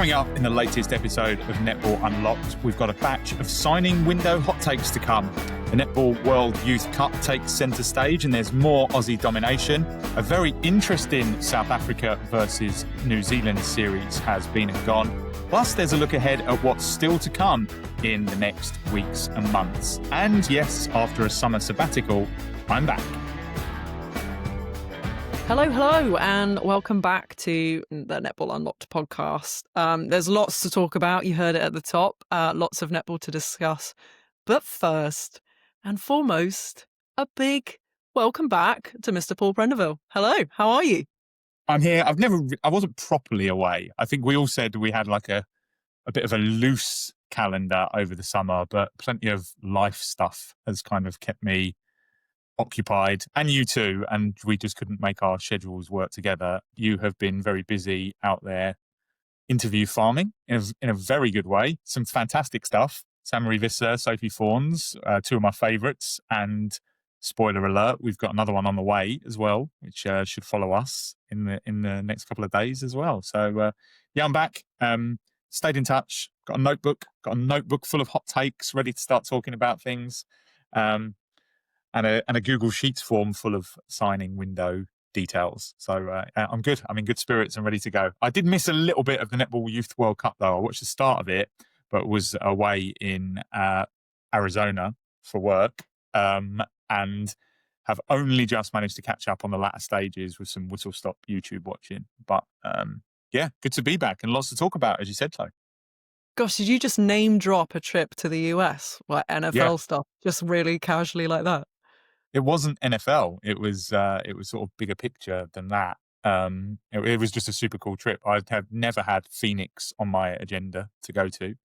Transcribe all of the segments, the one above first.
Coming up in the latest episode of Netball Unlocked, we've got a batch of signing window hot takes to come. The Netball World Youth Cup takes centre stage and there's more Aussie domination. A very interesting South Africa versus New Zealand series has been and gone. Plus, there's a look ahead at what's still to come in the next weeks and months. And yes, after a summer sabbatical, I'm back. Hello, and welcome back to the Netball Unlocked podcast. There's lots to talk about. You heard it at the top. Lots of netball to discuss. But first and foremost, a big welcome back to Mr. Paul Prenderville. Hello, how are you? I'm here. I wasn't properly away. I think we all said we had like a bit of a loose calendar over the summer, but plenty of life stuff has kind of kept me occupied, and you too, and we just couldn't make our schedules work together. You have been very busy out there interview farming in a very good way. Some fantastic stuff. Samory Visser, Sophie Fawns, two of my favourites, and spoiler alert, we've got another one on the way as well, which should follow us in the next couple of days as well. So yeah, I'm back. Stayed in touch. Got a notebook full of hot takes, ready to start talking about things. And a Google Sheets form full of signing window details. So I'm good. I'm in good spirits and ready to go. I did miss a little bit of the Netball Youth World Cup, though. I watched the start of it, but was away in Arizona for work and have only just managed to catch up on the latter stages with some whistle-stop YouTube watching. But yeah, good to be back and lots to talk about, as you said, so. Gosh, did you just name drop a trip to the US, like NFL stuff, just really casually like that? It wasn't NFL. It was sort of bigger picture than that. It was just a super cool trip. I have never had Phoenix on my agenda to go to,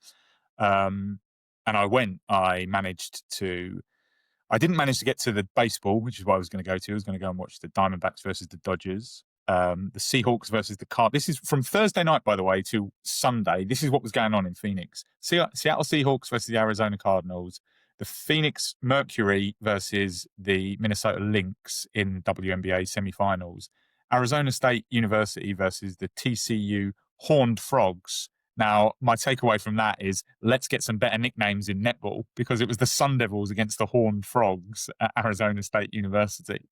and I went. I didn't manage to get to the baseball, which is what I was going to go to. I was going to go and watch the Diamondbacks versus the Dodgers, the Seahawks versus the Cardinals. This is from Thursday night, by the way, to Sunday. This is what was going on in Phoenix. Seattle Seahawks versus the Arizona Cardinals. The Phoenix Mercury versus the Minnesota Lynx in WNBA semifinals. Arizona State University versus the TCU Horned Frogs. Now, my takeaway from that is let's get some better nicknames in netball, because it was the Sun Devils against the Horned Frogs at Arizona State University.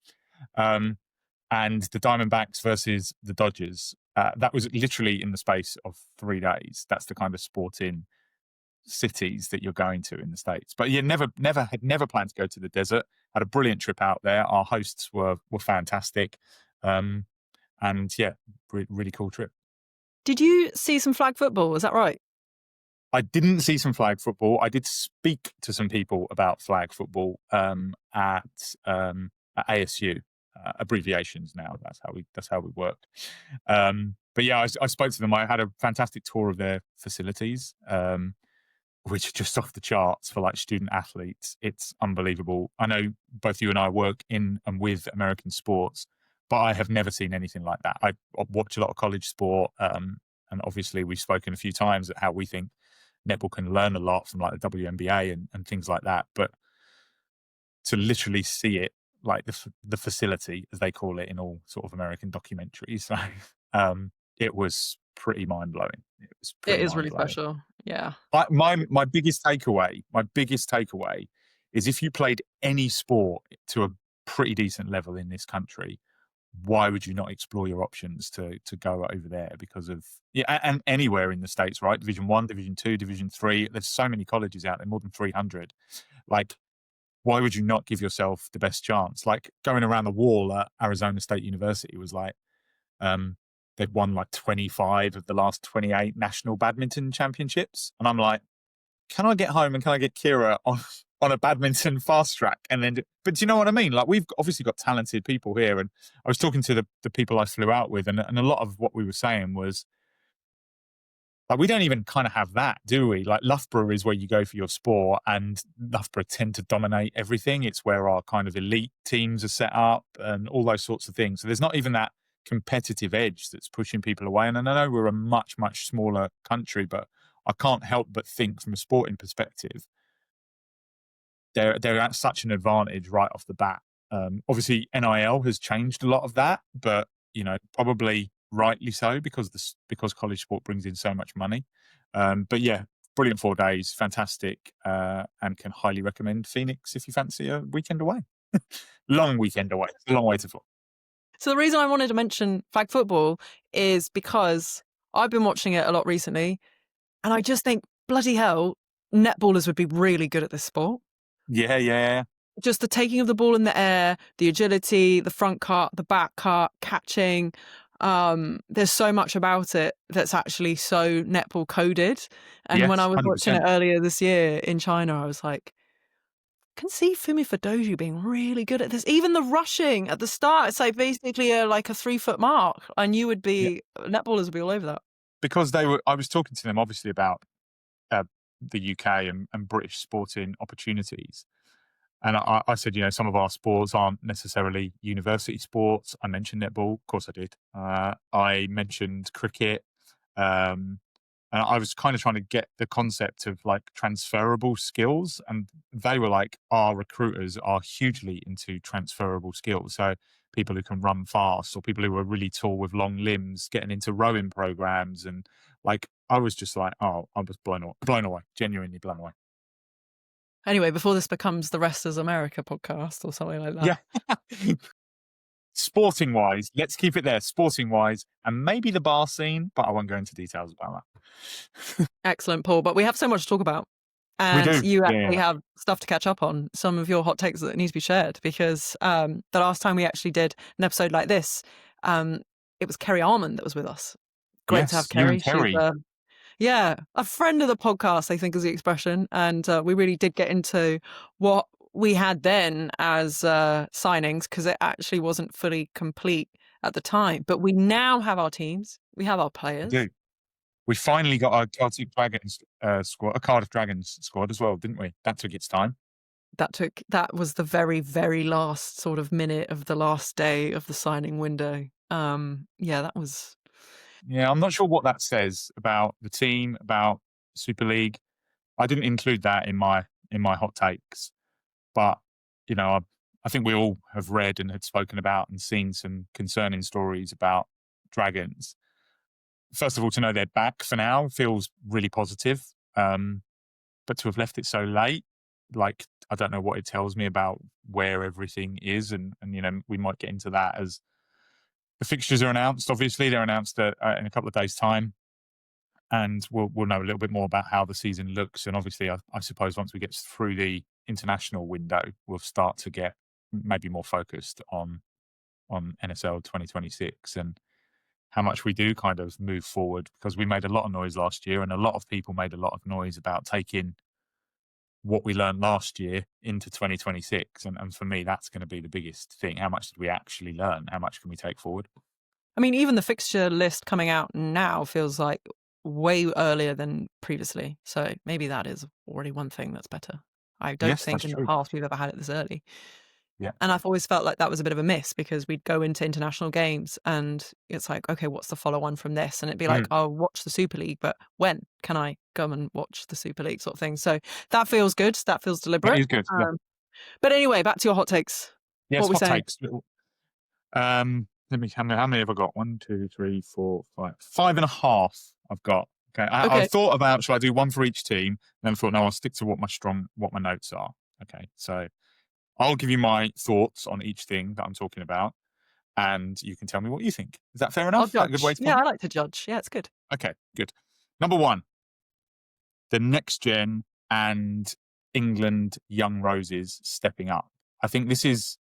And the Diamondbacks versus the Dodgers. That was literally in the space of 3 days. That's the kind of sporting cities that you're going to in the States. But yeah, never planned to go to the desert. Had a brilliant trip out there. Our hosts were fantastic. And yeah, really cool trip. Did you see some flag football? Is that right? I didn't see some flag football. I did speak to some people about flag football at ASU. Abbreviations now. That's how we work. But yeah, I spoke to them. I had a fantastic tour of their facilities, which are just off the charts for like student athletes. It's unbelievable. I know both you and I work in and with American sports, but I have never seen anything like that. I watch a lot of college sport, and obviously we've spoken a few times at how we think netball can learn a lot from like the WNBA and things like that. But to literally see it, like the facility, as they call it in all sort of American documentaries, it was pretty mind-blowing. It is really special. Yeah. My biggest takeaway is if you played any sport to a pretty decent level in this country, why would you not explore your options to go over there? Because of and anywhere in the States, right? Division 1, Division 2, Division 3. There's so many colleges out there, more than 300. Like, why would you not give yourself the best chance? Like going around the wall at Arizona State University was like, they've won like 25 of the last 28 national badminton championships. And I'm like, can I get home and can I get Kira on a badminton fast track? And then, but do you know what I mean? Like, we've obviously got talented people here. And I was talking to the people I flew out with, and a lot of what we were saying was, like, we don't even kind of have that, do we? Like, Loughborough is where you go for your sport, and Loughborough tend to dominate everything. It's where our kind of elite teams are set up and all those sorts of things. So there's not even that competitive edge that's pushing people away. And I know we're a much, much smaller country, but I can't help but think from a sporting perspective, they're at such an advantage right off the bat. Obviously, NIL has changed a lot of that, but, you know, probably rightly so, because college sport brings in so much money. But yeah, brilliant 4 days, fantastic, and can highly recommend Phoenix if you fancy a weekend away. Long weekend away. It's a long way to fly. So the reason I wanted to mention flag football is because I've been watching it a lot recently, and I just think, bloody hell, netballers would be really good at this sport. Yeah, yeah. Just the taking of the ball in the air, the agility, the front cut, the back cut, catching. There's so much about it that's actually so netball coded. And when I Yes, was watching it 100%. earlier this year in China, I was like, can see Fumi Fudoji being really good at this. Even the rushing at the start, it's like basically like a 3-foot mark, and you would Yeah. be netballers would be all over that. Because I was talking to them obviously about the UK and British sporting opportunities. And I said, some of our sports aren't necessarily university sports. I mentioned netball, of course I did. I mentioned cricket, um, and I was kind of trying to get the concept of like transferable skills, and they were like, our recruiters are hugely into transferable skills. So people who can run fast, or people who are really tall with long limbs, getting into rowing programs, and like I was just like, oh, I was blown away, genuinely blown away. Anyway, before this becomes the Rest is America podcast or something like that. Yeah. Sporting wise, let's keep it there. Sporting wise, and maybe the bar scene, but I won't go into details about that. Excellent, Paul. But we have so much to talk about. We And do. you Yeah, actually yeah. have stuff to catch up on, some of your hot takes that need to be shared, because the last time we actually did an episode like this, it was Kerry Armand that was with us. Great to have Yes, you and Kerry. She's Kerry. a friend of the podcast, I think is the expression. And we really did get into what we had then as signings, because it actually wasn't fully complete at the time. But we now have our teams, we have our We players. do. We finally got our Celtic Dragons squad, a Cardiff Dragons squad as well, didn't we? That took its time. That was the very, very last sort of minute of the last day of the signing window. That was. Yeah, I'm not sure what that says about the team, about Super League. I didn't include that in my hot takes, but I think we all have read and had spoken about and seen some concerning stories about Dragons. First of all, to know they're back for now feels really positive. But to have left it so late, like, I don't know what it tells me about where everything is. And we might get into that as the fixtures are announced. Obviously, they're announced in a couple of days' time. And we'll know a little bit more about how the season looks. And obviously, I suppose once we get through the international window, we'll start to get maybe more focused on NSL 2026 and how much we do kind of move forward, because we made a lot of noise last year and a lot of people made a lot of noise about taking what we learned last year into 2026. And for me, that's going to be the biggest thing. How much did we actually learn? How much can we take forward? I mean, even the fixture list coming out now feels like way earlier than previously. So maybe that is already one thing that's better. I don't Yes, think that's in the true. past we've ever had it this early. Yeah. And I've always felt like that was a bit of a miss, because we'd go into international games and it's like, okay, what's the follow on from this? And it'd be like, I'll watch the Super League, but when can I come and watch the Super League sort of thing? So that feels good. That feels That deliberate. is good. Yeah. But anyway, back to your hot takes. Yes, What are we hot saying? takes. Let me, how many have I got? 1, 2, 3, 4, 5. 5.5 I've got. Okay. I Okay, thought about, should I do one for each team? Then I thought, no, I'll stick to what my notes are. Okay. So I'll give you my thoughts on each thing that I'm talking about, and you can tell me what you think. Is that fair I'll enough? Is that a good way judge. to Yeah, put I it? like to judge. Yeah, it's good. Okay, good. Number 1, the next gen and England young roses stepping up. I think this is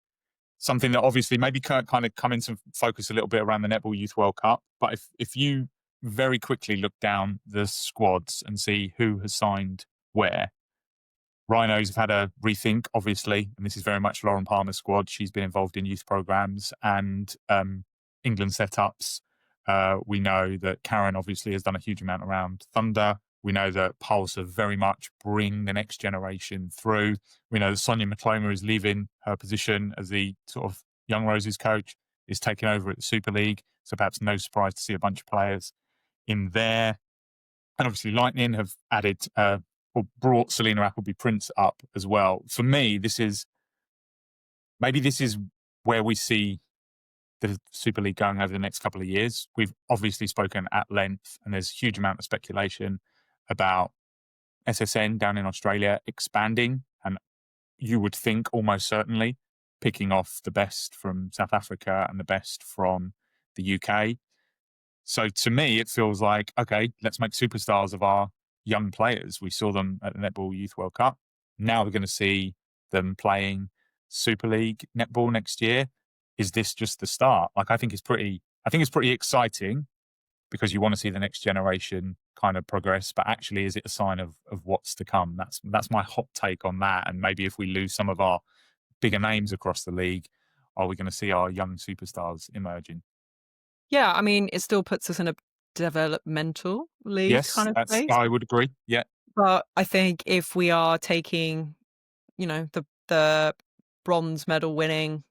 something that obviously maybe kind of come into focus a little bit around the Netball Youth World Cup. But if you very quickly look down the squads and see who has signed where, Rhinos have had a rethink, obviously, and this is very much Lauren Palmer's squad. She's been involved in youth programs and England setups. We know that Karen obviously has done a huge amount around Thunder. We know that Pulse are very much bring the next generation through. We know that Sonia McCloma is leaving her position as the sort of Young Roses coach, is taking over at the Super League. So perhaps no surprise to see a bunch of players in there. And obviously Lightning have added or brought Selena Appleby Prince up as well. For me, this is where we see the Super League going over the next couple of years. We've obviously spoken at length, and there's a huge amount of speculation about SSN down in Australia expanding, and you would think almost certainly picking off the best from South Africa and the best from the UK. So to me, it feels like, okay, let's make superstars of our young players. We saw them at the Netball Youth World Cup. Now we're going to see them playing Super League netball next year. Is this just the start? Like, I think it's pretty exciting because you want to see the next generation kind of progress, but actually, is it a sign of what's to come? That's my hot take on that. And maybe if we lose some of our bigger names across the league, are we going to see our young superstars emerging? Yeah, I mean, it still puts us in a developmental league Yes, kind of that's space. I would agree. Yeah. But I think if we are taking, the bronze medal winning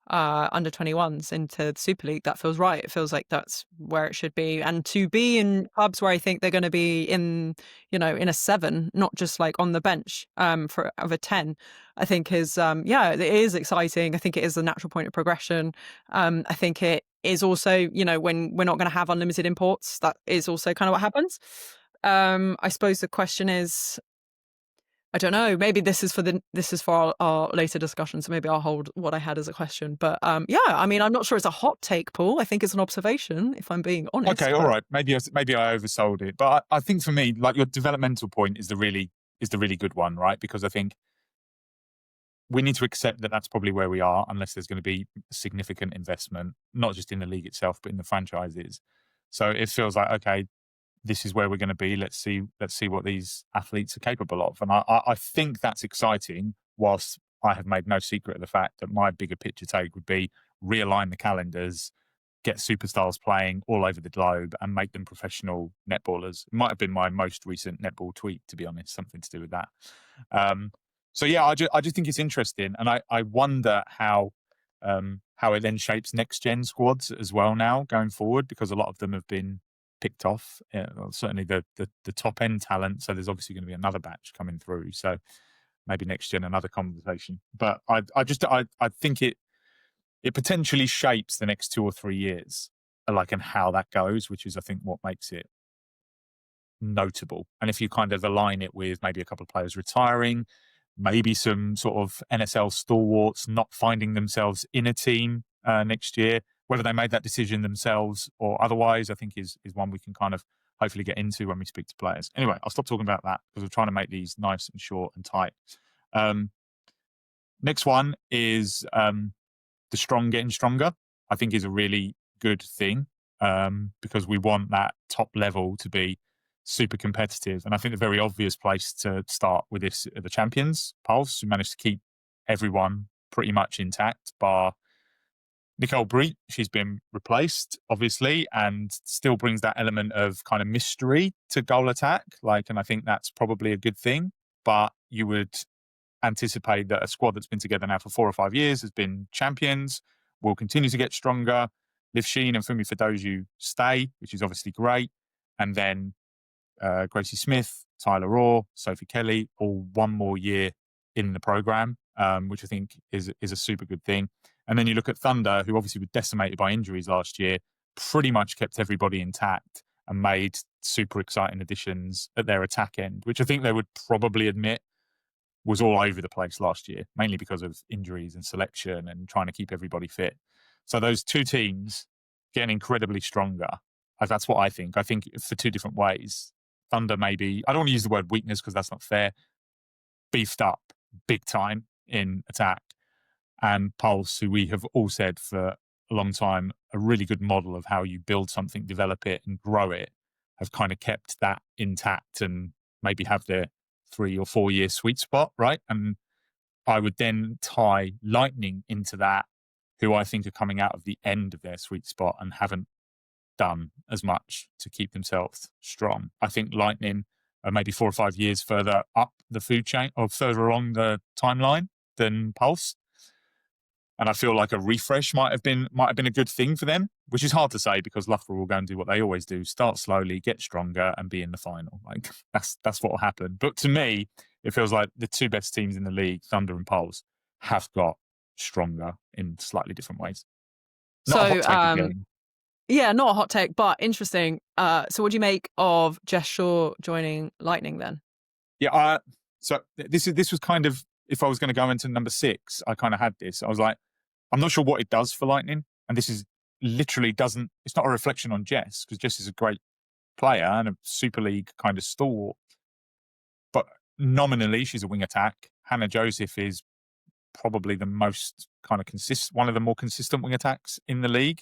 under 21s into the Super League, that feels right. It feels like that's where it should be. And to be in clubs where I think they're going to be in a 7, not just like on the bench for of a 10, I think is it is exciting. I think it is the natural point of progression. I think it is also, when we're not going to have unlimited imports, that is also kind of what happens. I suppose the question is, I don't know. Maybe this is for our later discussion. So maybe I'll hold what I had as a question. But I mean, I'm not sure it's a hot take, Paul. I think it's an observation, if I'm being honest. Okay, all right. Maybe I oversold it, but I think for me, like your developmental point is the really good one, right? Because I think we need to accept that that's probably where we are, unless there's going to be significant investment, not just in the league itself, but in the franchises. So it feels like, okay, this is where we're going to be. Let's see what these athletes are capable of. And I think that's exciting, whilst I have made no secret of the fact that my bigger picture take would be realign the calendars, get superstars playing all over the globe and make them professional netballers. It might have been my most recent netball tweet, to be honest, something to do with that. So yeah, I just think it's interesting. And I wonder how it then shapes next gen squads as well now going forward, because a lot of them have been picked off, certainly the top end talent. So there's obviously going to be another batch coming through. So maybe next gen, another conversation. But I think it potentially shapes the next 2 or 3 years, like, and how that goes, which is, I think, what makes it notable. And if you kind of align it with maybe a couple of players retiring, maybe some sort of NSL stalwarts not finding themselves in a team next year, whether they made that decision themselves or otherwise, I think is one we can kind of hopefully get into when we speak to players. Anyway, I'll stop talking about that because we're trying to make these nice and short and tight. Next one is the strong getting stronger. I think is a really good thing because we want that top level to be super competitive. And I think the very obvious place to start with this are the champions, Pulse, who managed to keep everyone pretty much intact, bar Nicole Breet. She's been replaced, obviously, and still brings that element of kind of mystery to goal attack. And I think that's probably a good thing. But you would anticipate that a squad that's been together now for 4 or 5 years has been champions, will continue to get stronger. Liv Sheen and Fumi Fedoju stay, which is obviously great. And then Gracie Smith, Tyler Raw, Sophie Kelly, all one more year in the program, which I think is a super good thing. And then you look at Thunder, who obviously were decimated by injuries last year, pretty much kept everybody intact and made super exciting additions at their attack end, which I think they would probably admit was all over the place last year, mainly because of injuries and selection and trying to keep everybody fit. So those two teams getting incredibly stronger. That's what I think. I think for 2 different ways. Thunder maybe, I don't want to use the word weakness because that's not fair, beefed up big time in attack. And Pulse, who we have all said for a long time, a really good model of how you build something, develop it and grow it, have kind of kept that intact and maybe have their 3 or 4 year sweet spot, right? And I would then tie Lightning into that, who I think are coming out of the end of their sweet spot and haven't done as much to keep themselves strong. I think Lightning are maybe 4 or 5 years further up the food chain or further along the timeline than Pulse. And I feel like a refresh might have been a good thing for them, which is hard to say because Loughborough will go and do what they always do: start slowly, get stronger, and be in the final. Like that's what will happen. But to me, it feels like the 2 best teams in the league, Thunder and Pulse, have got stronger in slightly different ways. Not a So, hot take again. yeah, not a hot take, but interesting. So what do you make of Jess Shaw joining Lightning then? Yeah, so this was kind of, if I was going to go into number 6, I kind of had this. I was like, I'm not sure what it does for Lightning, and this is literally doesn't. It's not a reflection on Jess, because Jess is a great player and a Super League kind of stalwart. But nominally, she's a wing attack. Hannah Joseph is probably the most kind of one of the more consistent wing attacks in the league.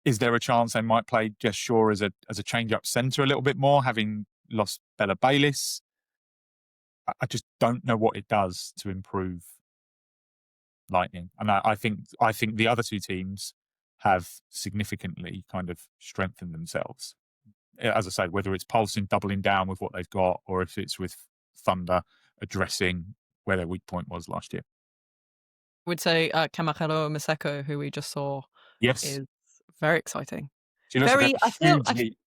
Is there a chance they might play Jess Shaw as a change up centre a little bit more, having lost Bella Bayliss? I just don't know what it does to improve Lightning, and I think the other two teams have significantly kind of strengthened themselves. As I say, whether it's Pulsing doubling down with what they've got, or if it's with Thunder addressing where their weak point was last year. I would say Kamahero Maseko, who we just saw, Yes, is very exciting. she looks like Very, a I feel, huge leap.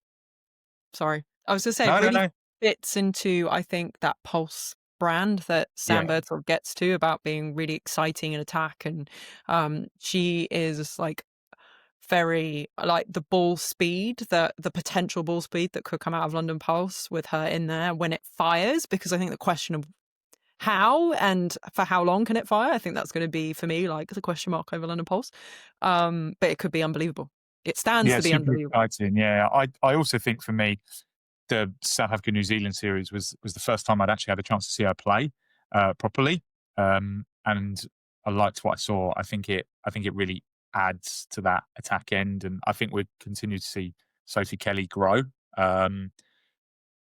sorry, I was going to say, No, no, really no. fits into, I think, that Pulse brand that Sam Yeah, Bird sort of gets to, about being really exciting in attack. And she is like very, like, the ball speed, the potential ball speed that could come out of London Pulse with her in there when it fires, because I think the question of how and for how long can it fire, I think that's going to be, for me, like the question mark over London Pulse. But it could be unbelievable. It stands yeah, to be super unbelievable. exciting. Yeah, I also think for me, the South Africa New Zealand series was the first time I'd actually had a chance to see her play properly, and I liked what I saw. I think it really adds to that attack end, and I think we'd continue to see Sophie Kelly grow.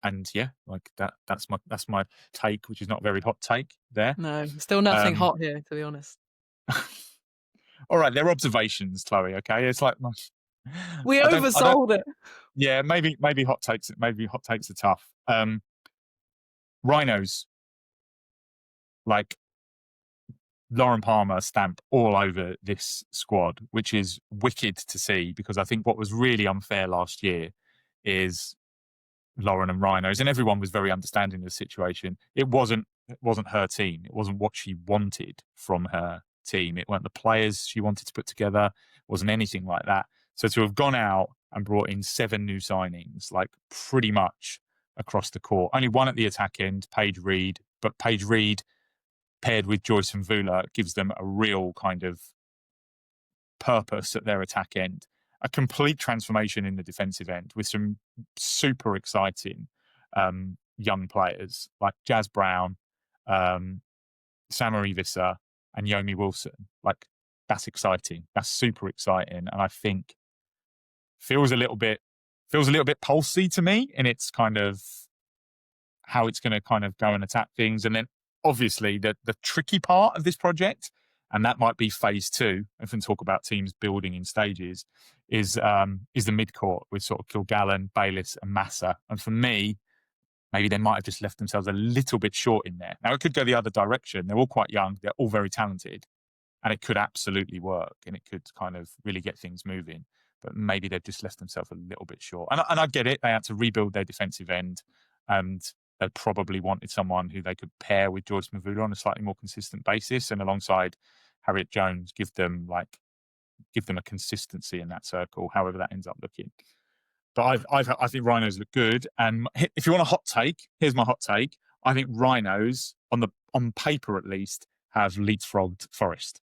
And yeah, like that's my take, which is not a very hot take there. No, still nothing Um, hot here, to be honest. all right, they're observations, Chloe. Okay, it's like We I don't. oversold it. Yeah, maybe hot takes. Maybe hot takes are tough. Rhinos, like Lauren Palmer stamp all over this squad, which is wicked to see, because I think what was really unfair last year is Lauren and Rhinos, and everyone was very understanding of the situation. It wasn't her team. It wasn't what she wanted from her team. It weren't the players she wanted to put together. It wasn't anything like that. So to have gone out and brought in 7 new signings, like pretty much across the court, only one at the attack end, Paige Reed, but Paige Reed paired with Joyce and Vula gives them a real kind of purpose at their attack end. A complete transformation in the defensive end with some super exciting young players like Jazz Brown, Samari Visser, and Yomi Wilson. Like, that's exciting. That's super exciting, and I think feels a little bit pulsy to me, and it's kind of how it's going to kind of go and attack things. And then obviously the tricky part of this project, and that might be phase 2, if we talk about teams building in stages, is the midcourt with sort of Kilgallen, Bayliss, and Massa. And for me, maybe they might have just left themselves a little bit short in there. Now, it could go the other direction. They're all quite young. They're all very talented. And it could absolutely work, and it could kind of really get things moving. But maybe they've just left themselves a little bit short. And I get it. They had to rebuild their defensive end, and they probably wanted someone who they could pair with Joyce Mavula on a slightly more consistent basis, and alongside Harriet Jones, give them a consistency in that circle, however that ends up looking. But I think Rhinos look good. And if you want a hot take, here's my hot take. I think Rhinos, on paper at least, have leapfrogged Forest.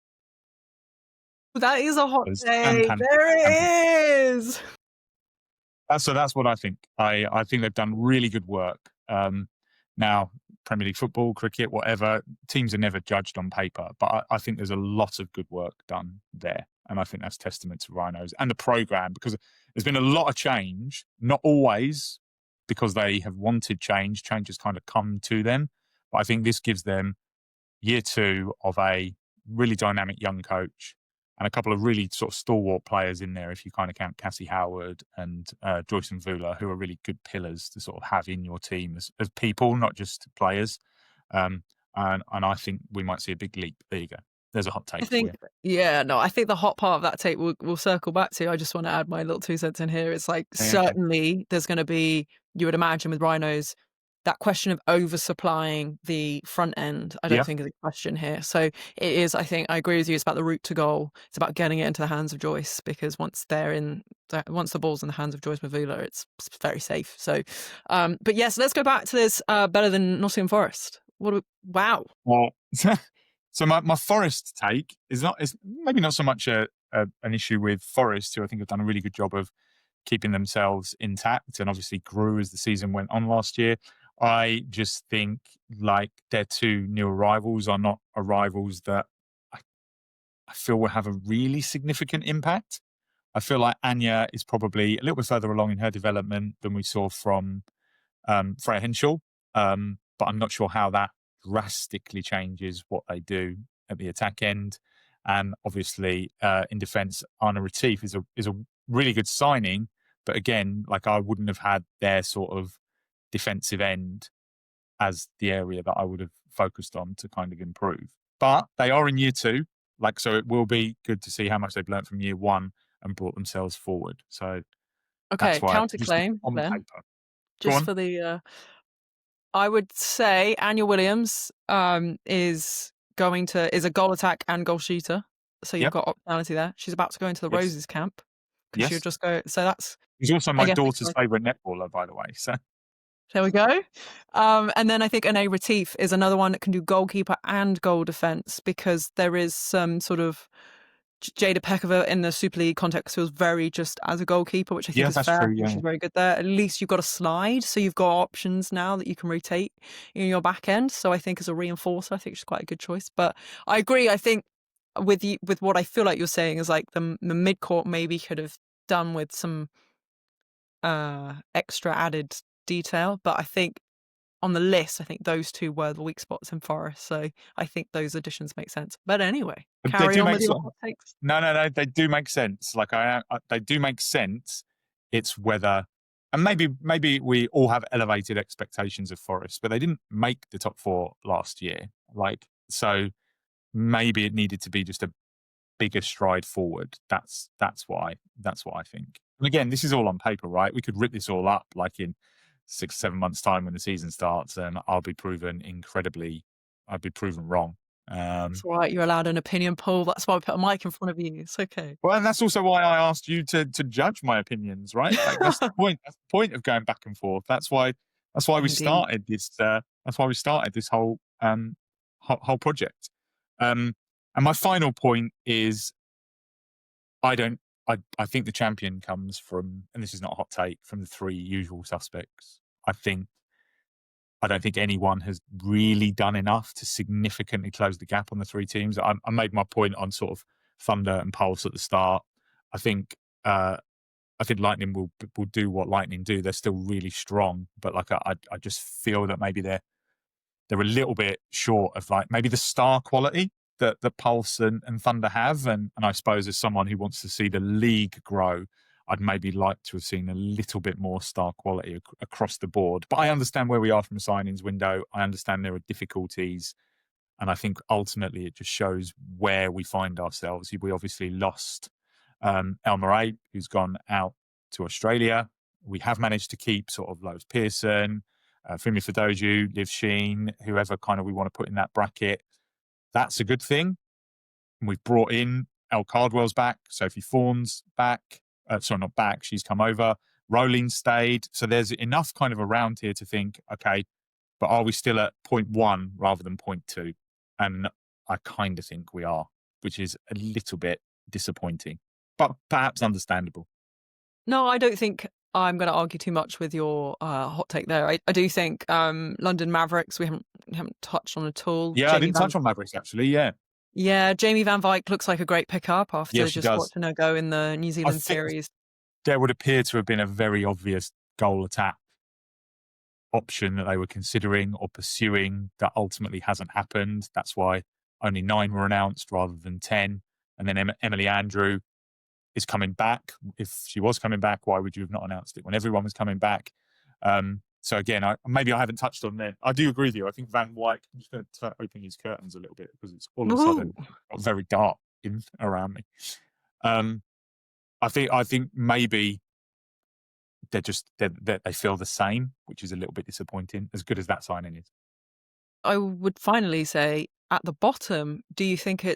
That is a hot And take. Panthers. There it is. So that's what I think. I think they've done really good work. Now, Premier League football, cricket, whatever, teams are never judged on paper, but I think there's a lot of good work done there. And I think that's testament to Rhinos and the programme, because there's been a lot of change, not always because they have wanted change. Change has kind of come to them. But I think this gives them year 2 of a really dynamic young coach and a couple of really sort of stalwart players in there, if you kind of count Cassie Howard and Joyce and Vula, who are really good pillars to sort of have in your team as people, not just players. And I think we might see a big leap. There you go. There's a hot take for you. I think the hot part of that take we'll circle back to. I just want to add my little 2 cents in here. It's like, certainly there's going to be, you would imagine with Rhinos, that question of oversupplying the front end, I don't Yeah. think is a question here. So it is, I think, I agree with you. It's about the route to goal. It's about getting it into the hands of Joyce, because once the ball's in the hands of Joyce Mavula, it's very safe. So, but yes, let's go back to this. Better than Nottingham Forest. Wow. Well, so my Forest take is maybe not so much an issue with Forest, who I think have done a really good job of keeping themselves intact and obviously grew as the season went on last year. I just think like their two new arrivals are not arrivals that I feel will have a really significant impact. I feel like Anya is probably a little bit further along in her development than we saw from Freya Henshaw, but I'm not sure how that drastically changes what they do at the attack end. And obviously, in defence, Anna Retief is a really good signing, but again, like I wouldn't have had their sort of defensive end as the area that I would have focused on to kind of improve. But they are in year two, like so it will be good to see how much they've learned from year one and brought themselves forward. So that's Okay, why just counterclaim on then, paper. Go just on. for the. I would say Anya Williams is a goal attack and goal shooter, so you've Yep. got optionality there. She's about to go into the Yes. Roses camp because she'll Yes. just go. So that's, He's also I my guess, daughter's exciting. favourite netballer, by the way. So There we go. And then I think Ane Retief is another one that can do goalkeeper and goal defence, because there is some sort of Jada Pekova in the Super League context feels very just as a goalkeeper, which I think yeah, is that's fair. I true. think Yeah. she's very good there. At least you've got a slide, so you've got options now that you can rotate in your back end. So I think as a reinforcer, I think she's quite a good choice. But I agree. I think with what I feel like you're saying is like the mid court maybe could have done with some extra added detail. But I think on the list, I think those two were the weak spots in Forest. So I think those additions make sense. But anyway, They carry do on make with your hot takes. no. They do make sense. Like they do make sense. It's whether, and maybe we all have elevated expectations of Forest, but they didn't make the top four last year. Like so, maybe it needed to be just a bigger stride forward. That's why. That's what I think. And again, this is all on paper, right? We could rip this all up like in 6-7 months' time when the season starts, and I'll be proven wrong. It's all right. You're allowed an opinion poll. That's why I put a mic in front of you. It's okay. Well, and that's also why I asked you to judge my opinions, right? Like that's the point. That's the point of going back and forth. That's why we Indeed. started this. That's why we started this whole project. And my final point is, I don't. I think the champion comes from, and this is not a hot take, from the three usual suspects. I don't think anyone has really done enough to significantly close the gap on the three teams. I made my point on sort of Thunder and Pulse at the start. I think Lightning will do what Lightning do. They're still really strong, but like I just feel that maybe they're a little bit short of like maybe the star quality that Pulse and Thunder have. And I suppose as someone who wants to see the league grow, I'd maybe like to have seen a little bit more star quality across the board. But I understand where we are from a signings window. I understand there are difficulties. And I think ultimately it just shows where we find ourselves. We obviously lost El Murray, who's gone out to Australia. We have managed to keep sort of Lois Pearson, Fumi Fadoju, Liv Sheen, whoever kind of we want to put in that bracket. That's a good thing. And we've brought in Elle Cardwell's back, Sophie Fawn's back. Sorry, not back. She's come over. Rowling stayed. So there's enough kind of around here to think, okay, but are we still at 0.1 rather than 0.2? And I kind of think we are, which is a little bit disappointing, but perhaps understandable. No, I don't think I'm going to argue too much with your hot take there. I do think London Mavericks we haven't touched on at all. Yeah, I didn't touch on Mavericks actually. Yeah, Jamie Van Wyk looks like a great pickup Yeah, after she just does. watching her go in the New I Zealand think series. there would appear to have been a very obvious goal attack option that they were considering or pursuing that ultimately hasn't happened. That's why only 9 were announced rather than 10. And then Emily Andrew is coming back. If she was coming back, why would you have not announced it when everyone was coming back? So again, maybe I haven't touched on that. I do agree with you. I think Van Wyk, I'm just going to open his curtains a little bit because it's all of a sudden got very dark around me. I think maybe they feel the same, which is a little bit disappointing, as good as that signing is. I would finally say at the bottom, do you think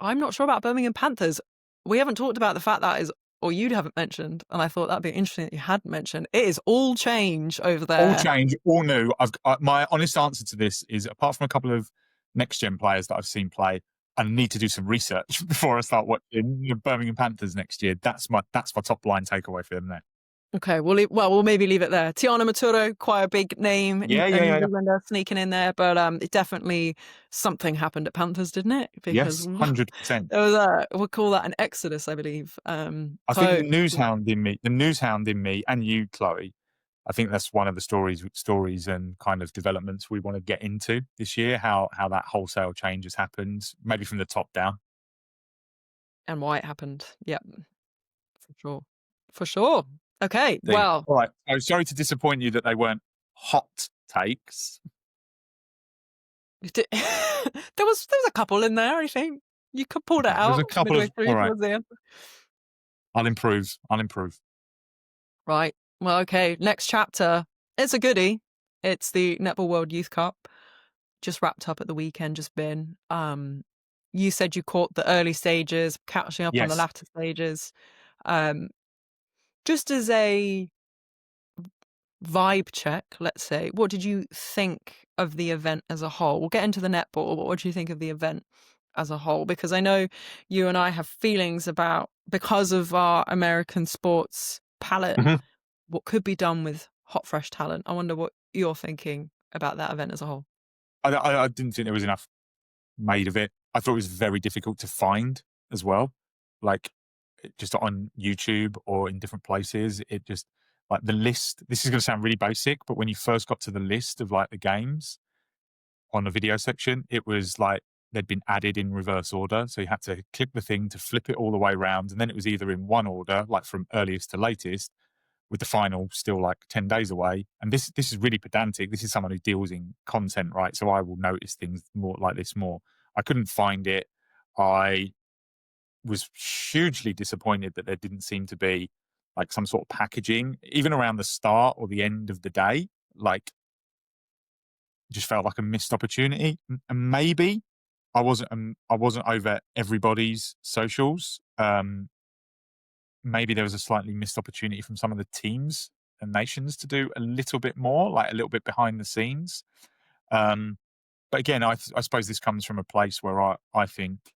I'm not sure about Birmingham Panthers. We haven't talked about the fact that is, or you haven't mentioned, and I thought that'd be interesting that you hadn't mentioned. It is all change over there. All change, all new. My honest answer to this is, apart from a couple of next gen players that I've seen play, I need to do some research before I start watching the Birmingham Panthers next year. That's my top line takeaway for them there. Okay, we'll maybe leave it there. Tiana Maturo, quite a big name, Yeah. New Zealander sneaking in there, but it definitely something happened at Panthers, didn't it? Yes, 100%. There was we'll call that an exodus, I believe. I think the news hound in me, and you, Chloe, I think that's one of the stories and kind of developments we want to get into this year. How that wholesale change has happened, maybe from the top down, and why it happened. Yep, for sure. Okay, there well, all right. I'm sorry to disappoint you that they weren't hot takes. there was a couple in there. I think you could pull it out. There's a couple of all right. The end. I'll improve. Right. Well, okay. Next chapter. It's a goodie. It's the Netball World Youth Cup. Just wrapped up at the weekend. Just been. You said you caught the early stages, catching up on the latter stages. Just as a vibe check, let's say, what did you think of the event as a whole? We'll get into the netball, but what do you think of the event as a whole? Because I know you and I have feelings about, because of our American sports palette, what could be done with hot, fresh talent. I wonder what you're thinking about that event as a whole. I didn't think there was enough made of it. I thought it was very difficult to find as well. Like, just on YouTube or in different places, it just, like, the list, this is going to sound really basic, but when you first got to the list of like the games on the video section, it was like they'd been added in reverse order. So you had to click the thing to flip it all the way around. And then it was either in one order, like from earliest to latest, with the final still like 10 days away. And this is really pedantic. This is someone who deals in content, right? So I will notice things more like this more. I couldn't find it. I was hugely disappointed that there didn't seem to be like some sort of packaging, even around the start or the end of the day. Like, just felt like a missed opportunity. And maybe I wasn't over everybody's socials. Maybe there was a slightly missed opportunity from some of the teams and nations to do a little bit more, like a little bit behind the scenes. But again, I suppose this comes from a place where I think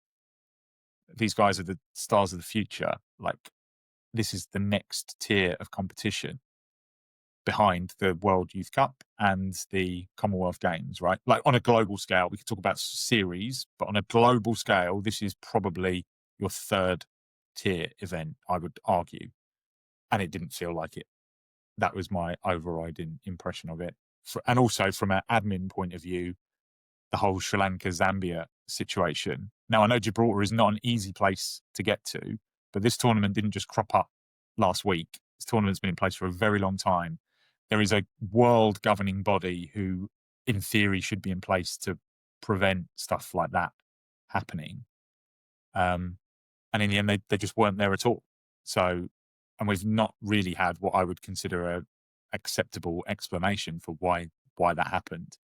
these guys are the stars of the future. Like, this is the next tier of competition behind the World Youth Cup and the Commonwealth Games, right? Like, on a global scale, we could talk about series, but on a global scale, this is probably your third tier event, I would argue. And it didn't feel like it. That was my overriding impression of it. And also from an admin point of view, the whole Sri Lanka-Zambia situation. Now, I know Gibraltar is not an easy place to get to, but this tournament didn't just crop up last week. This tournament's been in place for a very long time. There is a world governing body who, in theory, should be in place to prevent stuff like that happening. And in the end, they just weren't there at all. So, and we've not really had what I would consider a acceptable explanation for why that happened.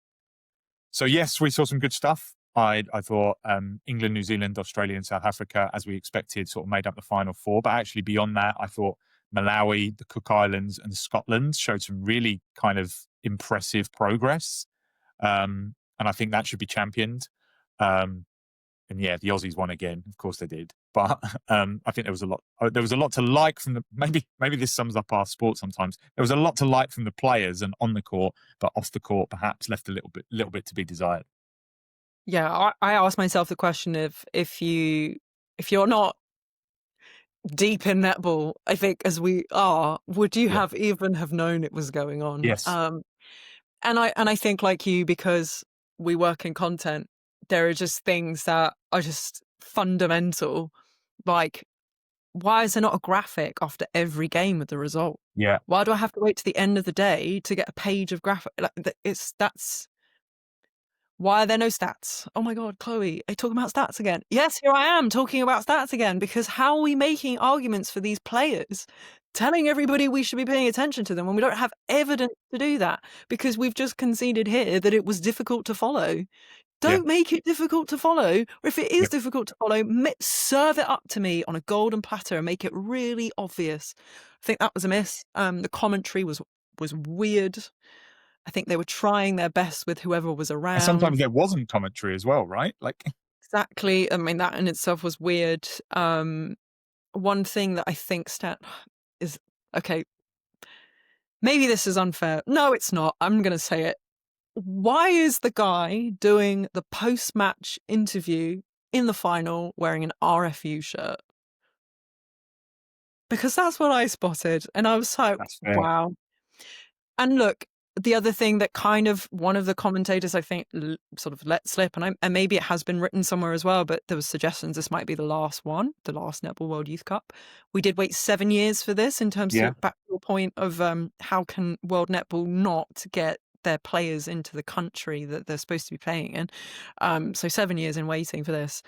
So yes, we saw some good stuff. I thought England, New Zealand, Australia, and South Africa, as we expected, sort of made up the final four. But actually beyond that, I thought Malawi, the Cook Islands, and Scotland showed some really kind of impressive progress. And I think that should be championed. And yeah, the Aussies won again. Of course they did. But I think there was a lot to like from the, maybe this sums up our sport sometimes. There was a lot to like from the players and on the court, but off the court perhaps left a little bit to be desired. Yeah, I asked myself the question of if you're not deep in netball, I think as we are, would you have known it was going on? Yes. And I think like you, because we work in content, there are just things that are just fundamental. Like, why is there not a graphic after every game with the result? Yeah. Why do I have to wait to the end of the day to get a page of graphic? Like, Why are there no stats? Oh my God, Chloe, are you talking about stats again? Yes, here I am talking about stats again, because how are we making arguments for these players, telling everybody we should be paying attention to them when we don't have evidence to do that? Because we've just conceded here that it was difficult to follow. Yeah. Don't make it difficult to follow. Or if it is Yep. difficult to follow, serve it up to me on a golden platter and make it really obvious. I think that was a miss. The commentary was weird. I think they were trying their best with whoever was And around. sometimes there wasn't commentary as well, right? Like, Exactly. I mean, that in itself was weird. One thing that I think is, okay, maybe this is unfair. No, it's not. I'm going to say it. Why is the guy doing the post-match interview in the final wearing an RFU shirt? Because that's what I spotted. And I was like, that's fair. wow. And look, the other thing that kind of one of the commentators, I think, sort of let slip, and maybe it has been written somewhere as well, but there was suggestions this might be the last one, the last Netball World Youth Cup. We did wait 7 years for this, in terms of back to your point of how can World Netball not get their players into the country that they're supposed to be playing in. So 7 years in waiting for this.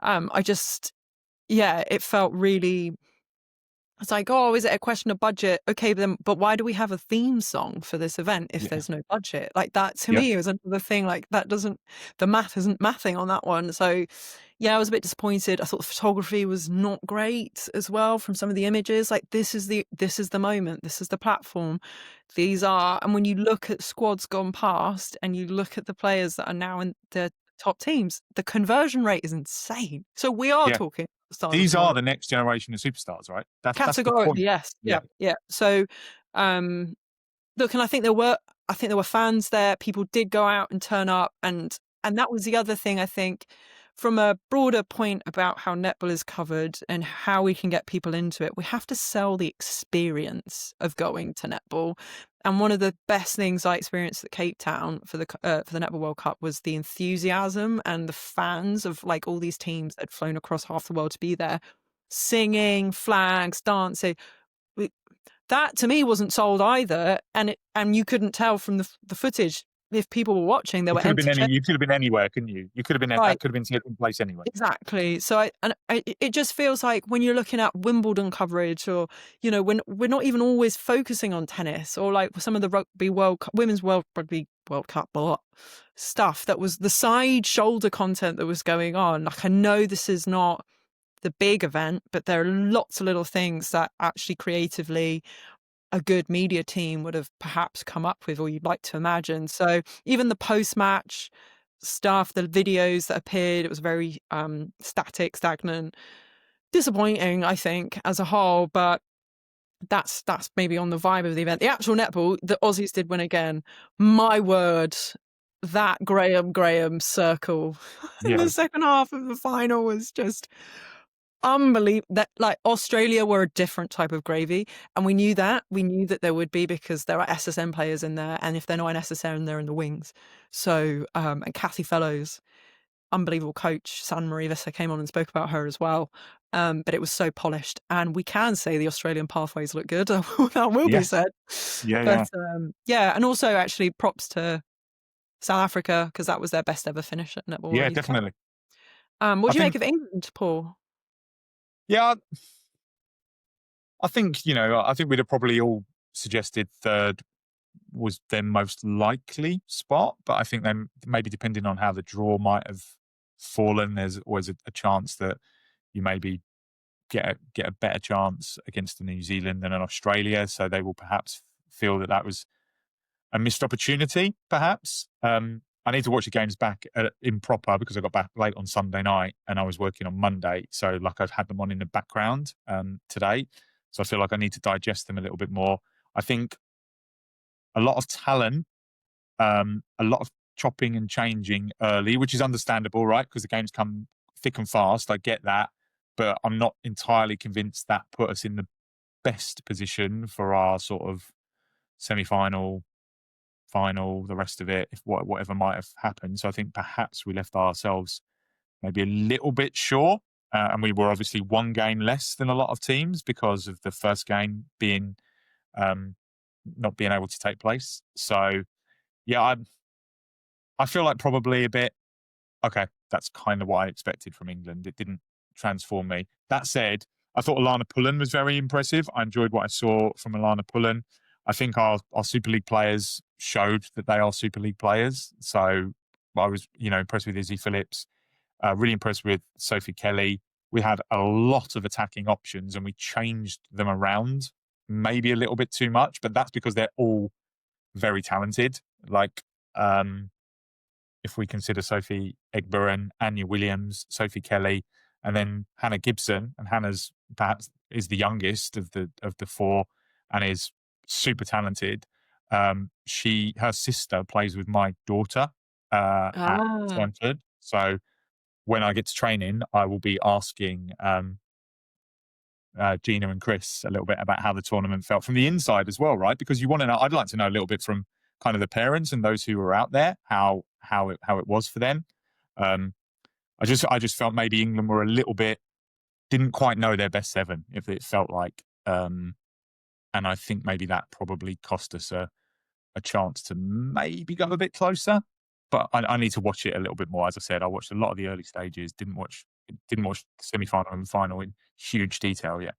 It felt really... It's like, oh, is it a question of budget? Okay, but why do we have a theme song for this event if there's no budget? Like, that to me was another thing. Like, the math isn't mathing on that one. So, yeah, I was a bit disappointed. I thought the photography was not great as well from some of the images. Like, this is the moment. This is the platform. And when you look at squads gone past and you look at the players that are now in the top teams, the conversion rate is insane. So we are talking. These are the next generation of superstars, right? That's the point. Yes. Yeah. So, look, and I think there were fans there. People did go out and turn up, and that was the other thing, I think, from a broader point about how netball is covered and how we can get people into it. We have to sell the experience of going to netball. And one of the best things I experienced at Cape Town for the Netball World Cup was the enthusiasm and the fans of, like, all these teams that had flown across half the world to be there, singing, flags, dancing. That to me wasn't sold either, and you couldn't tell from the footage. If people were watching, they were entertained. You could have been anywhere, couldn't you? You could have been Right. That could have been taking place anyway. Exactly. So it just feels like when you're looking at Wimbledon coverage, or, you know, when we're not even always focusing on tennis, or like some of the Women's Rugby World Cup stuff that was the side shoulder content that was going on. Like, I know this is not the big event, but there are lots of little things that actually creatively a good media team would have perhaps come up with, or you'd like to imagine. So even the post-match stuff, the videos that appeared, it was very stagnant, disappointing, I think, as a whole. But that's maybe on the vibe of the event. The actual netball, the Aussies did win again. My word, that Graham circle in the second half of the final was just unbelievable. That, like, Australia were a different type of gravy, and we knew that there would be, because there are SSM players in there, and if they're not in SSM, they're in the wings. So and Kathy Fellows, unbelievable coach, San Marie Vista, came on and spoke about her as well. But it was so polished, and we can say the Australian pathways look good. That will be said. And also actually props to South Africa, because that was their best ever finish at Netball. Yeah, definitely. What do you make of England, Paul? Yeah, I think, I think we'd have probably all suggested third was their most likely spot, but I think then maybe depending on how the draw might have fallen, there's always a chance that you maybe get a better chance against a New Zealand than an Australia. So they will perhaps feel that was a missed opportunity, perhaps. I need to watch the games back in proper, because I got back late on Sunday night and I was working on Monday. So, like, I've had them on in the background today. So I feel like I need to digest them a little bit more. I think a lot of talent, a lot of chopping and changing early, which is understandable, right? Because the games come thick and fast. I get that. But I'm not entirely convinced that put us in the best position for our sort of semi-final, final, the rest of it, if whatever might have happened. So I think perhaps we left ourselves maybe a little bit short, and we were obviously one game less than a lot of teams because of the first game being not being able to take place. So yeah, I feel like probably a bit, okay, that's kind of what I expected from England. It didn't transform me. That said, I thought Alana Pullen was very impressive. I enjoyed what I saw from Alana Pullen. I think our Super League players showed that they are Super League players. So I was, impressed with Izzy Phillips, really impressed with Sophie Kelly. We had a lot of attacking options and we changed them around maybe a little bit too much, but that's because they're all very talented. Like, if we consider Sophie Egburen, Anya Williams, Sophie Kelly, and then Hannah Gibson, and Hannah's perhaps is the youngest of the four, and is super talented. Her sister plays with my daughter at Ah. Swanford, so when I get to training, I will be asking Gina and Chris a little bit about how the tournament felt from the inside as well, right? Because you want to know. I'd like to know a little bit from kind of the parents and those who were out there how it was for them. Um, I just felt maybe England were a little bit didn't quite know their best seven, if it felt like, and I think maybe that probably cost us a chance to maybe go a bit closer. But I need to watch it a little bit more. As I said, I watched a lot of the early stages. Didn't watch the semi-final and final in huge detail yet.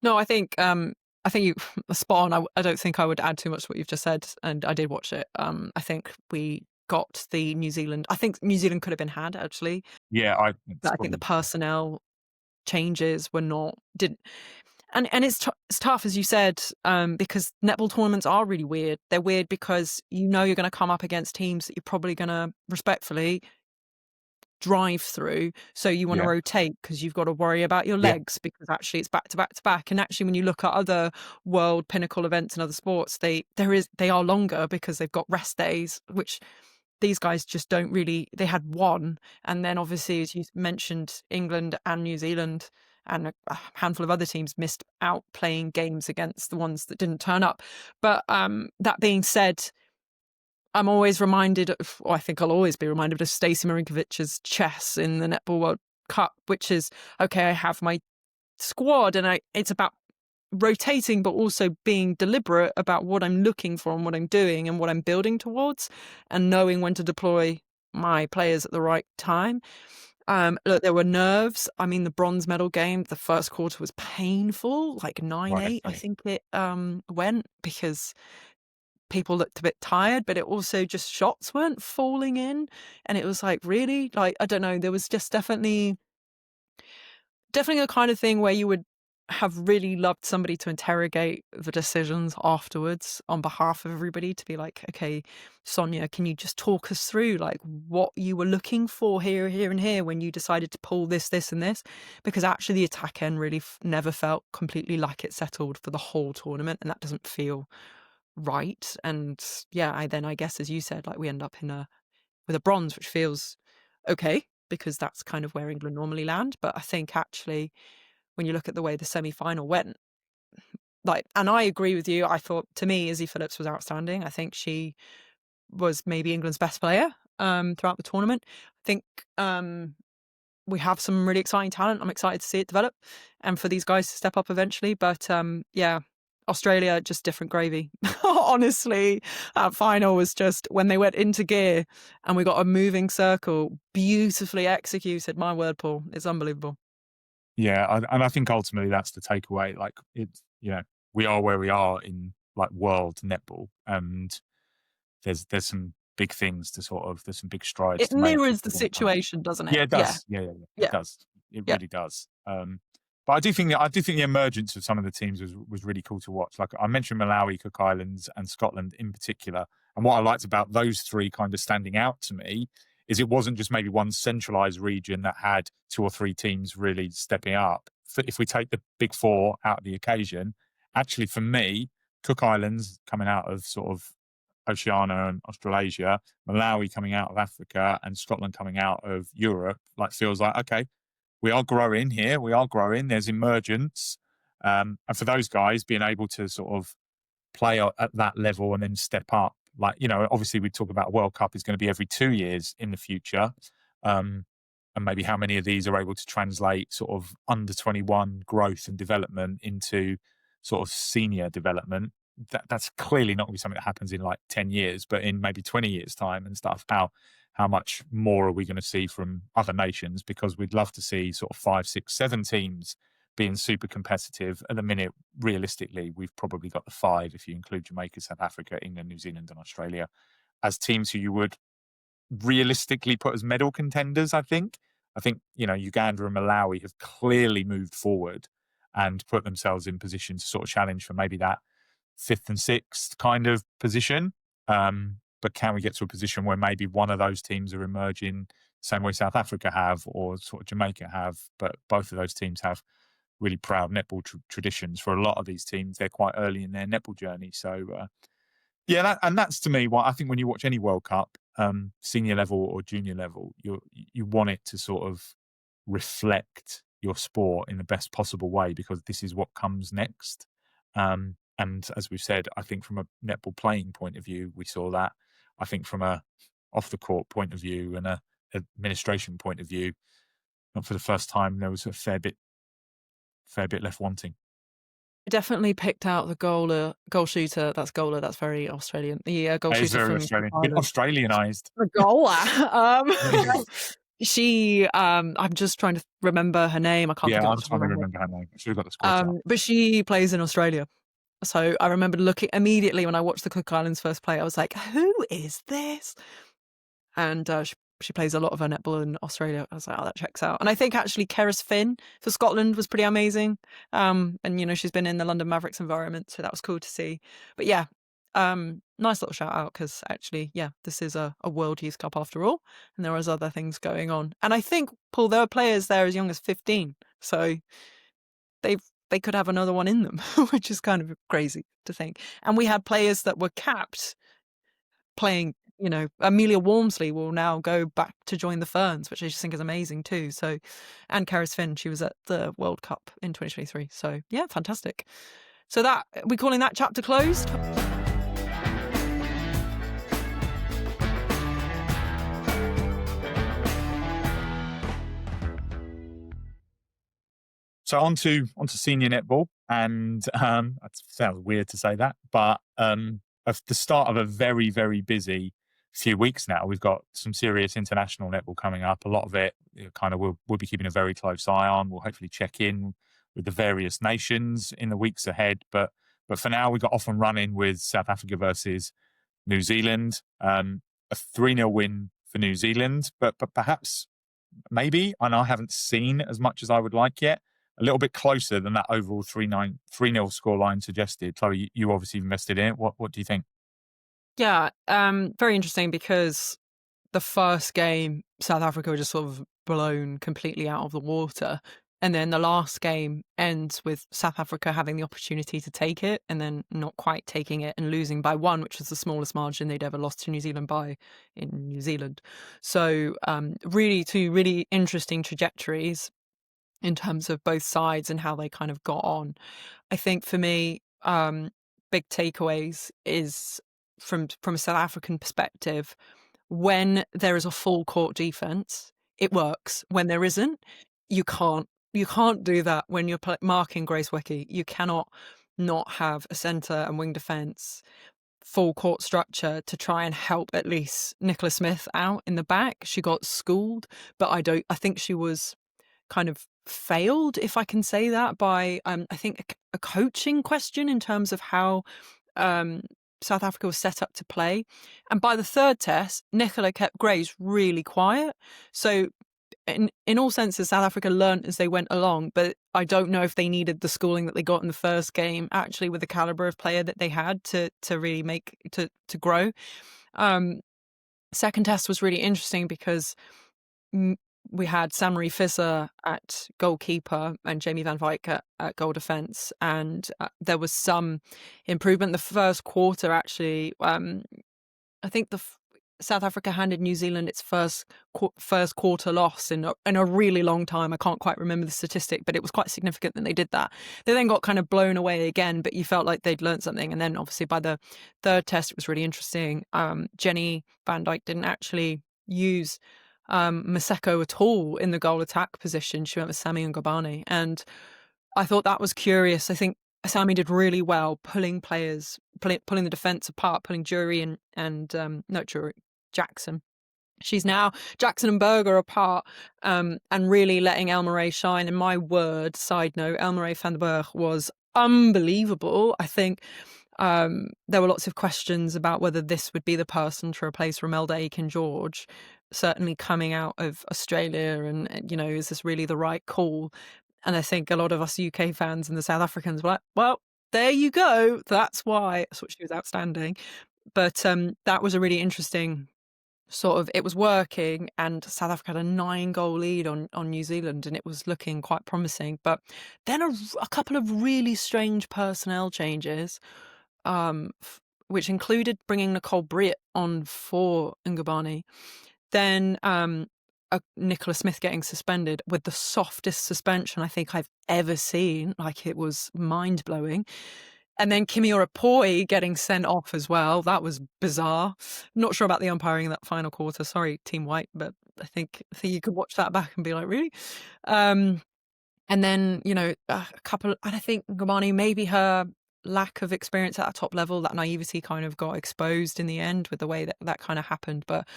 No, I think you are spot on. I don't think I would add too much to what you've just said, and I did watch it. I think we got the New Zealand. I think New Zealand could have been had actually, Yeah, but it's I think the probably personnel changes were not didn't. And it's tough, as you said, because netball tournaments are really weird. They're weird because you're going to come up against teams that you're probably going to respectfully drive through, so you want to yeah, rotate because you've got to worry about your yeah, legs, because actually it's back to back to back. And actually when you look at other world pinnacle events and other sports, they are longer because they've got rest days, which these guys just don't really. They had one, and then obviously, as you mentioned, England and New Zealand and a handful of other teams missed out playing games against the ones that didn't turn up. But that being said, I'm always reminded of, or I think I'll always be reminded of Stacey Marinkovic's chess in the Netball World Cup, which is, okay, I have my squad and it's about rotating, but also being deliberate about what I'm looking for and what I'm doing and what I'm building towards, and knowing when to deploy my players at the right time. Look, there were nerves. I mean, the bronze medal game, the first quarter was painful, like right. 9-8, I Okay. think it went, because people looked a bit tired, but it also just shots weren't falling in. And it was like, really? Like, I don't know. There was just definitely the kind of thing where you would have really loved somebody to interrogate the decisions afterwards on behalf of everybody, to be like, okay, Sonia, can you just talk us through like what you were looking for here, here, and here when you decided to pull this, this, and this? Because actually the attack end really never felt completely like it settled for the whole tournament, and that doesn't feel right. And yeah, I guess, as you said, like we end up with a bronze, which feels okay because that's kind of where England normally land. But I think actually, when you look at the way the semi-final went, like, and I agree with you. I thought, to me, Izzy Phillips was outstanding. I think she was maybe England's best player throughout the tournament. I think we have some really exciting talent. I'm excited to see it develop and for these guys to step up eventually. But yeah, Australia, just different gravy. Honestly, that final was just when they went into gear and we got a moving circle, beautifully executed. My word, Paul, it's unbelievable. Yeah, and I think ultimately that's the takeaway. Like, it's, we are where we are in like world netball, and there's some big things to there's some big strides It to make if mirrors the we want to come. situation, doesn't it? Yeah, it Yeah, does. Yeah. It yeah, does. It yeah. really does. But I do think the emergence of some of the teams was really cool to watch. Like I mentioned, Malawi, Cook Islands, and Scotland in particular. And what I liked about those three kind of standing out to me is it wasn't just maybe one centralized region that had two or three teams really stepping up. If we take the big four out of the occasion, actually for me, Cook Islands coming out of sort of Oceania and Australasia, Malawi coming out of Africa, and Scotland coming out of Europe, like feels like, okay, we are growing here. We are growing. There's emergence. And for those guys being able to sort of play at that level and then step up, like, obviously we talk about World Cup is going to be every 2 years in the future. And maybe how many of these are able to translate sort of under 21 growth and development into sort of senior development. that's clearly not going to be something that happens in like 10 years, but in maybe 20 years' time and stuff. How much more are we going to see from other nations? Because we'd love to see sort of 5, 6, 7 teams being super competitive. At the minute, realistically, we've probably got the 5 if you include Jamaica, South Africa, England, New Zealand, and Australia as teams who you would realistically put as medal contenders. I think Uganda and Malawi have clearly moved forward and put themselves in position to sort of challenge for maybe that 5th and 6th kind of position. But can we get to a position where maybe one of those teams are emerging the same way South Africa have or sort of Jamaica have, but both of those teams have really proud netball traditions. For a lot of these teams, they're quite early in their netball journey. So yeah, that's to me what I think when you watch any World Cup, senior level or junior level, you want it to sort of reflect your sport in the best possible way, because this is what comes next. And as we've said, I think from a netball playing point of view, we saw that. I think from a off the court point of view and a administration point of view, not for the first time, there was a fair bit left wanting. Definitely picked out the goal shooter. That's goaler. That's very Australian. The goal It is shooter very from Australian. Been Ireland. Australianized. The goaler. She, I'm just trying to remember her name. I can't think Yeah, of I'm it. trying to remember her name. I should have got the squad up. But she plays in Australia. So I remember looking immediately when I watched the Cook Islands first play. I was like, "Who is this?" And she plays a lot of her netball in Australia. I was like, "Oh, that checks out." And I think actually Keris Finn for Scotland was pretty amazing. And she's been in the London Mavericks environment, so that was cool to see. But yeah, nice little shout out, because actually, yeah, this is a World Youth Cup after all, and there was other things going on. And I think, Paul, there are players there as young as 15, so they could have another one in them, which is kind of crazy to think. And we had players that were capped playing. Amelia Walmsley will now go back to join the Ferns, which I just think is amazing too. So, and Keris Finn, she was at the World Cup in 2023. So yeah, fantastic. So that, we calling that chapter closed? So on to senior netball, and it sounds weird to say that, but at the start of a very, very busy few weeks now, we've got some serious international netball coming up. A lot of it kind of we'll be keeping a very close eye on. We'll hopefully check in with the various nations in the weeks ahead. But for now, we got off and running with South Africa versus New Zealand. A 3-0 win for New Zealand, but perhaps maybe, and I haven't seen as much as I would like yet, a little bit closer than that overall 3-0 scoreline suggested. Chloe, you obviously invested in it. What do you think? Yeah, very interesting, because the first game, South Africa were just sort of blown completely out of the water. And then the last game ends with South Africa having the opportunity to take it and then not quite taking it and losing by 1, which was the smallest margin they'd ever lost to New Zealand by in New Zealand. So really two really interesting trajectories in terms of both sides and how they kind of got on. I think for me, big takeaways is from a South African perspective, when there is a full court defense, it works. When there isn't, you can't do that when you're marking Grace Wicke. You cannot not have a centre and wing defence, full court structure to try and help at least Nicola Smith out in the back. She got schooled, but I think she was kind of failed, if I can say that, by I think a coaching question in terms of how South Africa was set up to play. And by the third test, Nicola kept Grace really quiet. So in all senses, South Africa learnt as they went along, but I don't know if they needed the schooling that they got in the first game, actually, with the caliber of player that they had to really make to grow. Second test was really interesting because we had Saint-Marie Visser at goalkeeper and Jamie van Wyk at goal defence, and there was some improvement. The first quarter, actually, I think South Africa handed New Zealand its first quarter loss in a really long time. I can't quite remember the statistic, but it was quite significant that they did that. They then got kind of blown away again, but you felt like they'd learned something. And then obviously by the third test, it was really interesting. Jenny van Dijk didn't actually use Maseko at all in the goal attack position. She went with Sami and Ngobane, and I thought that was curious. I think Asami did really well pulling players, pulling the defense apart, pulling Jury not Jury, Jackson. She's now Jackson and Berger apart, and really letting Elmarie shine. And my word, side note, Elmarie van den Berg was unbelievable. I think there were lots of questions about whether this would be the person to replace Romelda Aiken-George, certainly coming out of Australia, and is this really the right call? And I think a lot of us UK fans and the South Africans were like, well, there you go. That's why. I thought she was outstanding. But that was a really interesting it was working, and South Africa had a 9-goal lead on New Zealand, and it was looking quite promising. But then a couple of really strange personnel changes, which included bringing Nicole Britt on for Ngubane. Then Nicola Smith getting suspended with the softest suspension I think I've ever seen. Like, it was mind-blowing. And then Kimiora Poi getting sent off as well. That was bizarre. Not sure about the umpiring in that final quarter. Sorry, Team White, but I think you could watch that back and be like, really? And then, a couple, and I think Ngubane, maybe her lack of experience at a top level, that naivety kind of got exposed in the end with the way that kind of happened. But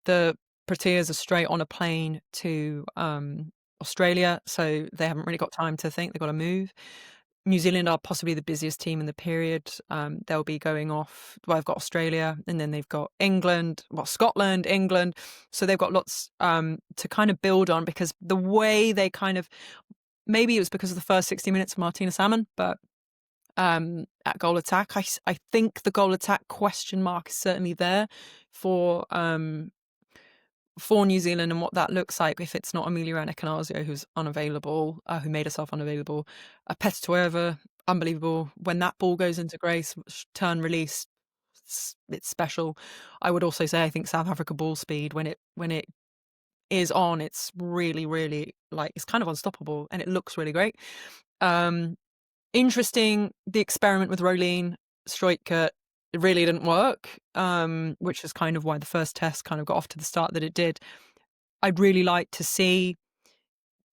the Proteas are straight on a plane to Australia, so they haven't really got time to think. They've got to move. New Zealand are possibly the busiest team in the period. They'll be going off. Well, they've got Australia, and then they've got Scotland, England. So they've got lots to kind of build on, because the way they kind of, maybe it was because of the first 60 minutes of Martina Salmon, but at goal attack, I think the goal attack question mark is certainly there for New Zealand, and what that looks like if it's not Amelia Anna-Canazio, who's unavailable, who made herself unavailable. Petitueva, unbelievable. When that ball goes into Grace, turn release, it's special. I would also say I think South Africa ball speed, when it is on, it's really, really, like, it's kind of unstoppable, and it looks really great. Interesting, the experiment with Nolene Taurua. It really didn't work, which is kind of why the first test kind of got off to the start that it did. I'd really like to see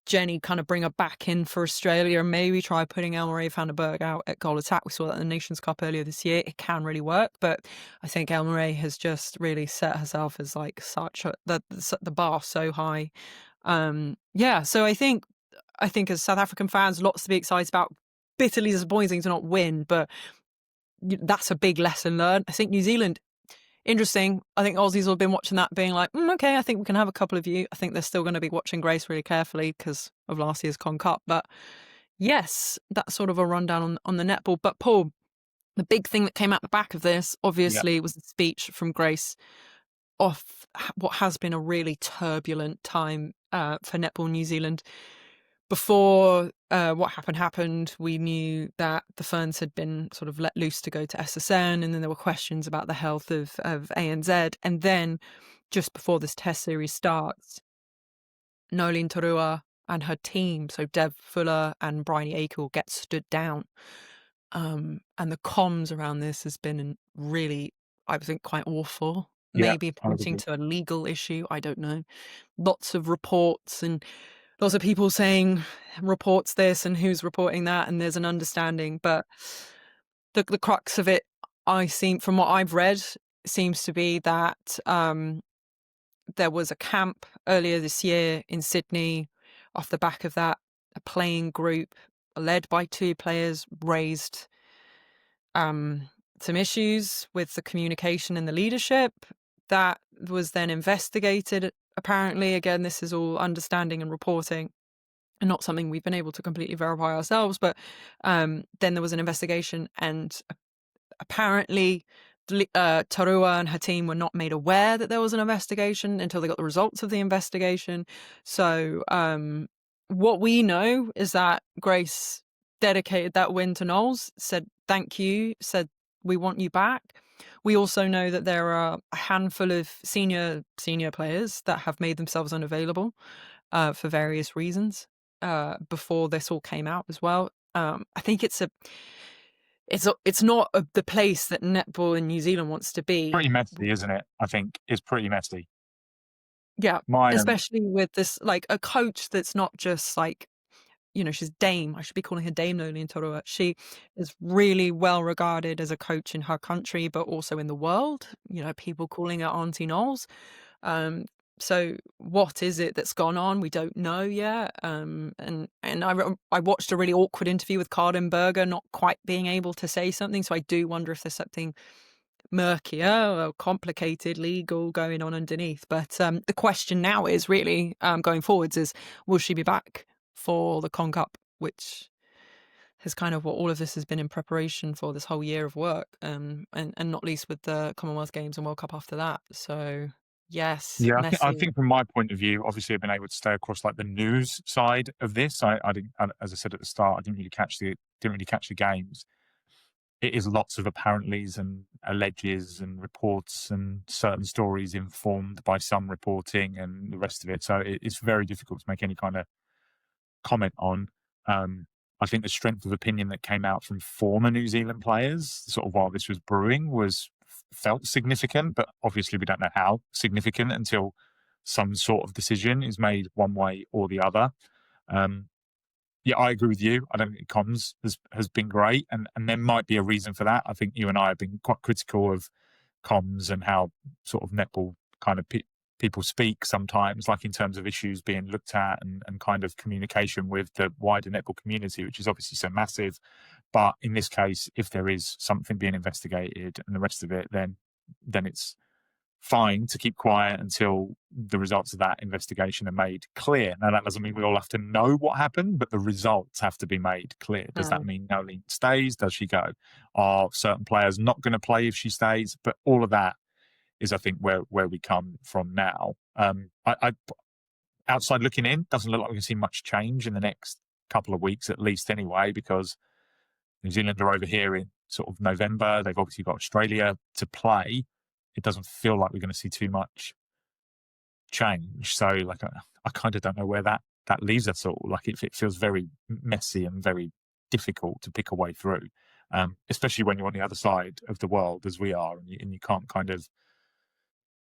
Jenny kind of bring her back in for Australia, and maybe try putting Elmarie van den Berg out at goal attack. We saw that in the Nations Cup earlier this year. It can really work, but I think Elmarie has just really set herself as like the bar so high. So I think as South African fans, lots to be excited about. Bitterly disappointing to not win, but that's a big lesson learned. I think New Zealand, interesting. I think Aussies will have been watching that being like, okay, I think we can have a couple of you. I think they're still going to be watching Grace really carefully because of last year's Con Cup. But yes, that's sort of a rundown on the netball. But Paul, the big thing that came out the back of this, obviously, was the speech from Grace off what has been a really turbulent time for Netball New Zealand. Before what happened, we knew that the Ferns had been sort of let loose to go to SSN, and then there were questions about the health of ANZ. And then just before this test series starts, Nolene Taurua and her team, so Dev Fuller and Bryony Akel, get stood down. And the comms around this has been really, I think, quite awful. Maybe pointing to a legal issue, I don't know. Lots of reports and lots of people saying reports this and who's reporting that, and there's an understanding. But the crux of it, from what I've read, seems to be that there was a camp earlier this year in Sydney. Off the back of that, a playing group led by 2 players raised some issues with the communication and the leadership. That was then investigated. Apparently, again, this is all understanding and reporting, and not something we've been able to completely verify ourselves. But then there was an investigation, and apparently Taurua and her team were not made aware that there was an investigation until they got the results of the investigation. So what we know is that Grace dedicated that win to Knowles, said thank you, said we want you back. We also know that there are a handful of senior players that have made themselves unavailable for various reasons before this all came out as well. I think it's not the place that netball in New Zealand wants to be. Pretty messy, isn't it? I think it's pretty messy. Yeah, especially with this, like, a coach that's not just like she's Dame. I should be calling her Dame Nolene Taurua. She is really well regarded as a coach in her country, but also in the world. People calling her Auntie Knowles. So what is it that's gone on? We don't know yet. And I watched a really awkward interview with Carden Berger, not quite being able to say something. So I do wonder if there's something murkier or complicated legal going on underneath. But the question now is really going forwards is, will she be back for the Con Cup, which is kind of what all of this has been in preparation for this whole year of work, and not least with the Commonwealth Games and World Cup after that. So yes, Yeah, I messy. think from my point of view, obviously I've been able to stay across like the news side of this. I didn't, as I said at the start, I didn't really catch the games. It is lots of apparentlys and alleges and reports and certain stories informed by some reporting and the rest of it. So it's very difficult to make any kind of comment on. I think the strength of opinion that came out from former New Zealand players, sort of while this was brewing, was felt significant, but obviously we don't know how significant until some sort of decision is made one way or the other. Um, yeah, I agree with you. I don't think comms has been great, and there might be a reason for that. I think you and I have been quite critical of comms and how sort of netball kind of people speak sometimes, like in terms of issues being looked at and kind of communication with the wider netball community, which is obviously so massive. But in this case, if there is something being investigated and the rest of it, then it's fine to keep quiet until the results of that investigation are made clear. Now, that doesn't mean we all have to know what happened, but the results have to be made clear. Does that mean Nolene stays? Does she go? Are certain players not going to play if she stays? But all of that is, I think, where we come from now. I outside looking in, doesn't look like we can see much change in the next couple of weeks, at least anyway, because New Zealand are over here in sort of November. They've obviously got Australia to play. It doesn't feel like we're going to see too much change. So, like, I kind of don't know where that leaves us all. Like, it feels very messy and very difficult to pick a way through, especially when you're on the other side of the world as we are, and you can't kind of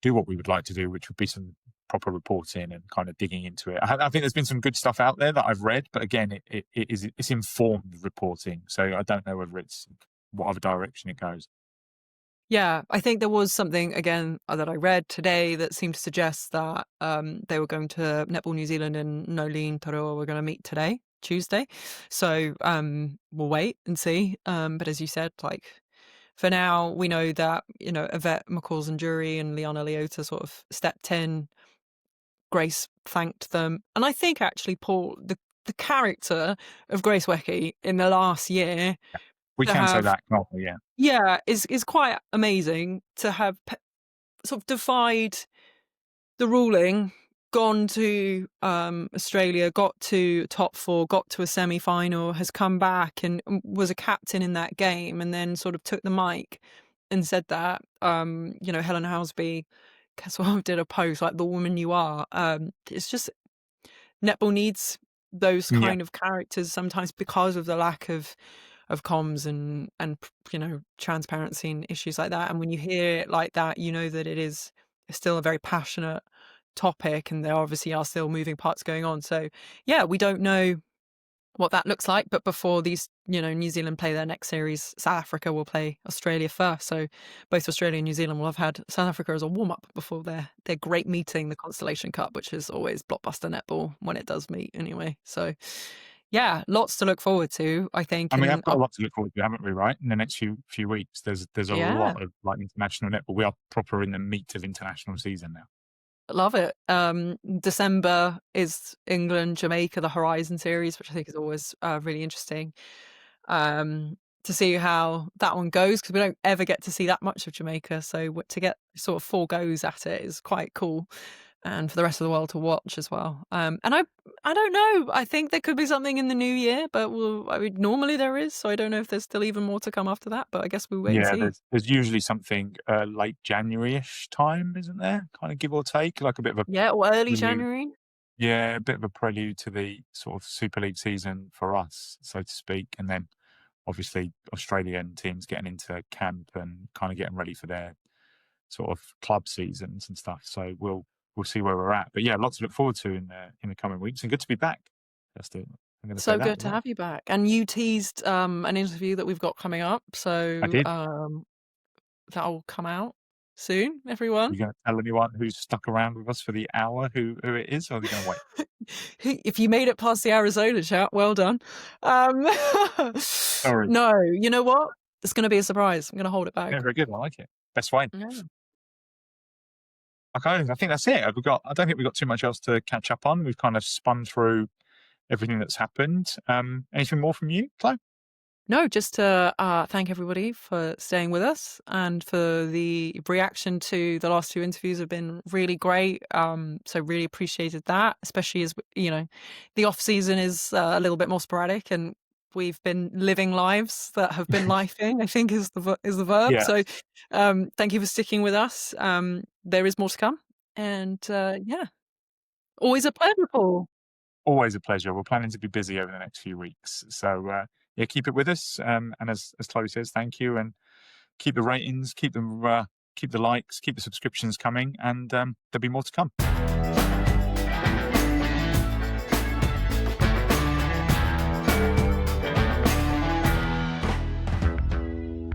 do what we would like to do, which would be some proper reporting and kind of digging into it. I think there's been some good stuff out there that I've read, but again, it's informed reporting, so I don't know whether it's what other direction it goes. Yeah, I think there was something again that I read today that seemed to suggest that they were going to Netball New Zealand and Nolene Taurua were going to meet today, Tuesday. So we'll wait and see. But as you said, like for now, we know that Yvette McCall's and Jury and Liana Leota sort of stepped in. Grace thanked them, and I think actually Paul, the character of Grace Wecky in the last year We to can say have that, can't we? Yeah. yeah is quite amazing to have sort of defied the ruling, gone to Australia, got to top four, got to a semi-final, has come back and was a captain in that game, and then sort of took the mic and said that Helen Housby sort of did a post like, the woman you are. It's just netball needs those Yeah. kind of characters sometimes because of the lack of comms and transparency and issues like that. And when you hear it like that, you know that it's still a very passionate topic, and there obviously are still moving parts going on. So yeah, we don't know what that looks like, but before these, New Zealand play their next series, South Africa will play Australia first. So both Australia and New Zealand will have had South Africa as a warm up before their great meeting, the Constellation Cup, which is always blockbuster netball when it does meet anyway. So yeah, lots to look forward to, I think. I mean, I've And got a lot to look forward to, haven't we? Right, in the next few weeks, there's a yeah, lot of like international netball. We are proper in the meat of international season now. love it. December is England, Jamaica, the Horizon series, which I think is always really interesting to see how that one goes, because we don't ever get to see that much of Jamaica. So to get sort of 4 goes at it is quite cool, and for the rest of the world to watch as well. And I don't know. I think there could be something in the new year, but normally there is. So I don't know if there's still even more to come after that. But I guess we'll wait and Yeah, see. there's usually something late January-ish time, isn't there? Kind of give or take, like a bit of a Yeah, or early prelude. January. Yeah, a bit of a prelude to the sort of Super League season for us, so to speak, and then obviously Australian teams getting into camp and kind of getting ready for their sort of club seasons and stuff. So we'll see where we're at. But yeah, lots to look forward to in the coming weeks, and good to be back. That's I'm going to say So that. good to have you back. And you teased an interview that we've got coming up. I So did. that'll come out soon, everyone. You going to tell anyone who's stuck around with us for the hour who it is, or are they going to wait? If you made it past the Arizona chat, well done. Sorry. No, you know what? It's going to be a surprise. I'm going to hold it back. Yeah, very good. I like it. Best way. Yeah. Okay, I think that's it. I don't think we've got too much else to catch up on. We've kind of spun through everything that's happened. Anything more from you, Chloe? No, just to thank everybody for staying with us and for the reaction to the last two interviews have been really great. So really appreciated that, especially as the off season is a little bit more sporadic and we've been living lives that have been lifing, I think is the verb. Yeah. So thank you for sticking with us. There is more to come, and always a pleasure, Paul. Always a pleasure. We're planning to be busy over the next few weeks. So, yeah, keep it with us. And as Chloe says, thank you. And keep the ratings, keep the likes, keep the subscriptions coming. And there'll be more to come.